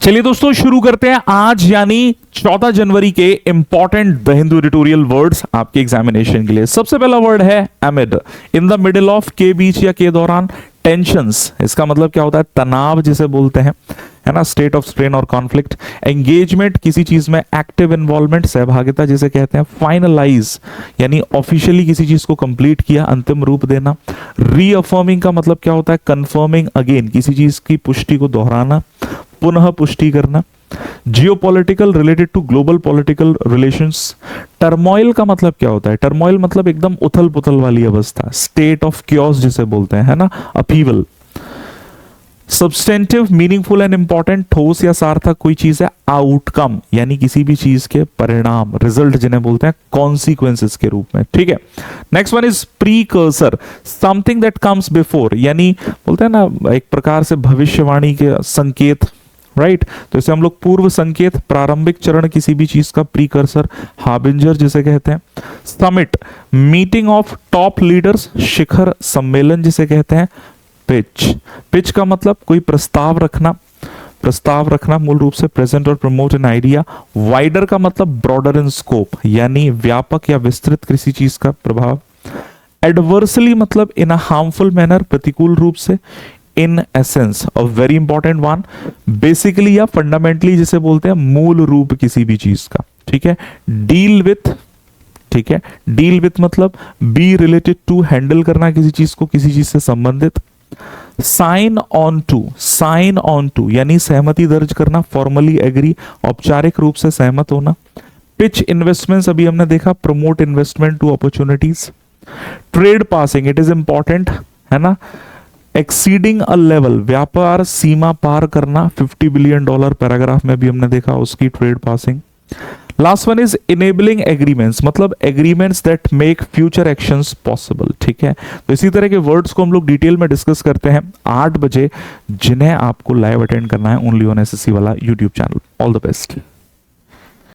चलिए दोस्तों शुरू करते हैं आज यानी 14 जनवरी के important the Hindu editorial words आपके एग्जामिनेशन के लिए। सबसे पहला वर्ड है एमिड, इन द मिडिल ऑफ, के बीच या के दौरान। टेंशंस, इसका मतलब क्या होता है? तनाव जिसे बोलते हैं, है ना, स्टेट ऑफ स्ट्रेन और कॉन्फ्लिक्ट। एंगेजमेंट, किसी चीज में एक्टिव इन्वॉल्वमेंट, सहभागिता जिसे कहते हैं। फाइनलाइज यानी ऑफिशियली किसी चीज को कंप्लीट किया, अंतिम रूप देना। रीअफर्मिंग का मतलब क्या होता है? कंफर्मिंग अगेन, किसी चीज की पुष्टि को दोहराना, पुनः पुष्टि करना। Geopolitical, related to global political relations. Turmoil का मतलब क्या होता है? टर्मोइल मतलब एकदम उथल पुथल वाली अवस्था, स्टेट ऑफ क्योस जिसे बोलते हैं, है ना, अपीवल। सब्सटेंटिव, मीनिंगफुल एंड इंपॉर्टेंट, ठोस या सार्थक कोई चीज है। आउटकम यानी किसी भी चीज के परिणाम, रिजल्ट जिन्हें बोलते हैं कॉन्सिक्वेंसेस के रूप में, ठीक है। Next one is precursor, something that comes before, यानी बोलते हैं ना एक प्रकार से भविष्यवाणी के संकेत, राइट। तो इसे हम लोग पूर्व संकेत, प्रारंभिक चरण किसी भी चीज का, प्रीकर्सर, हार्बिंजर जिसे कहते हैं। Summit, meeting of top leaders, शिखर सम्मेलन जिसे कहते हैं। पिच, पिच का मतलब कोई प्रस्ताव रखना, प्रस्ताव रखना मूल रूप से प्रेजेंट और प्रमोट एन आइडिया। वाइडर का मतलब ब्रॉडर इन स्कोप, यानी व्यापक या विस्तृत किसी चीज का प्रभाव। एडवर्सली मतलब इन अ हार्मफुल मैनर, प्रतिकूल रूप से। In essence, a very important one, basically या फंडामेंटली जिसे बोलते हैं मूल रूप किसी भी चीज का, ठीक है। डील विथ, ठीक है, डील विथ मतलब बी रिलेटेड टू, हैंडल करना किसी चीज को, किसी चीज से संबंधित। Sign on to, sign on to यानी सहमति दर्ज करना, फॉर्मली एग्री, औपचारिक रूप से सहमत होना। पिच इन्वेस्टमेंट्स अभी हमने देखा, promote investment to opportunities. Trade passing, it is important, है ना। एक्सीडिंग अ लेवल, व्यापार सीमा पार करना, $50 बिलियन पैराग्राफ में भी हमने देखा उसकी trade passing. Last one is enabling agreements, मतलब agreements that make future actions possible, ठीक है। तो इसी तरह के वर्ड्स को हम लोग डिटेल में डिस्कस करते हैं 8 बजे, जिन्हें आपको लाइव अटेंड करना है ओनली ऑन एसएससी वाला YouTube channel. All the best.